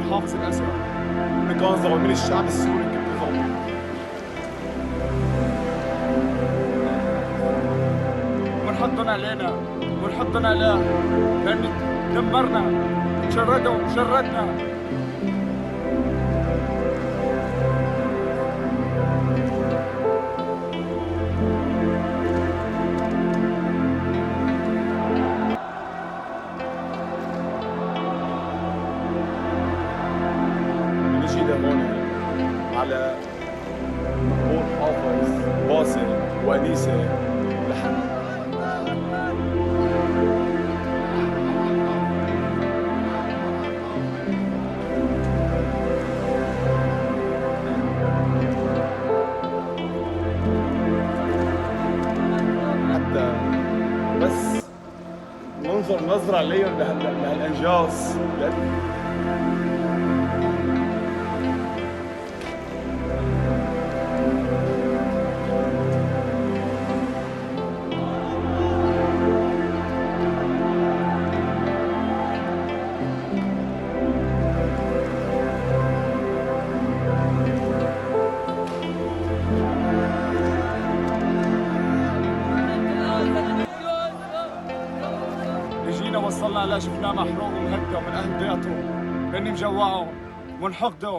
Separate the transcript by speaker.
Speaker 1: حافظ الأسد كان ظالم من الشعب السوري كله ظالم. ومنحطن علينا ومنحطن عليه لأن دمرنا وشردوا وشردنا. هون على مقبول حافظ واصل وانيسه لحد حتى بس ننظر نظرة عليهم لهالانجاز. وصلنا لا شفناه محروق ومهدى من اهل بيته، لاني مجوعهم ومنحقدهم.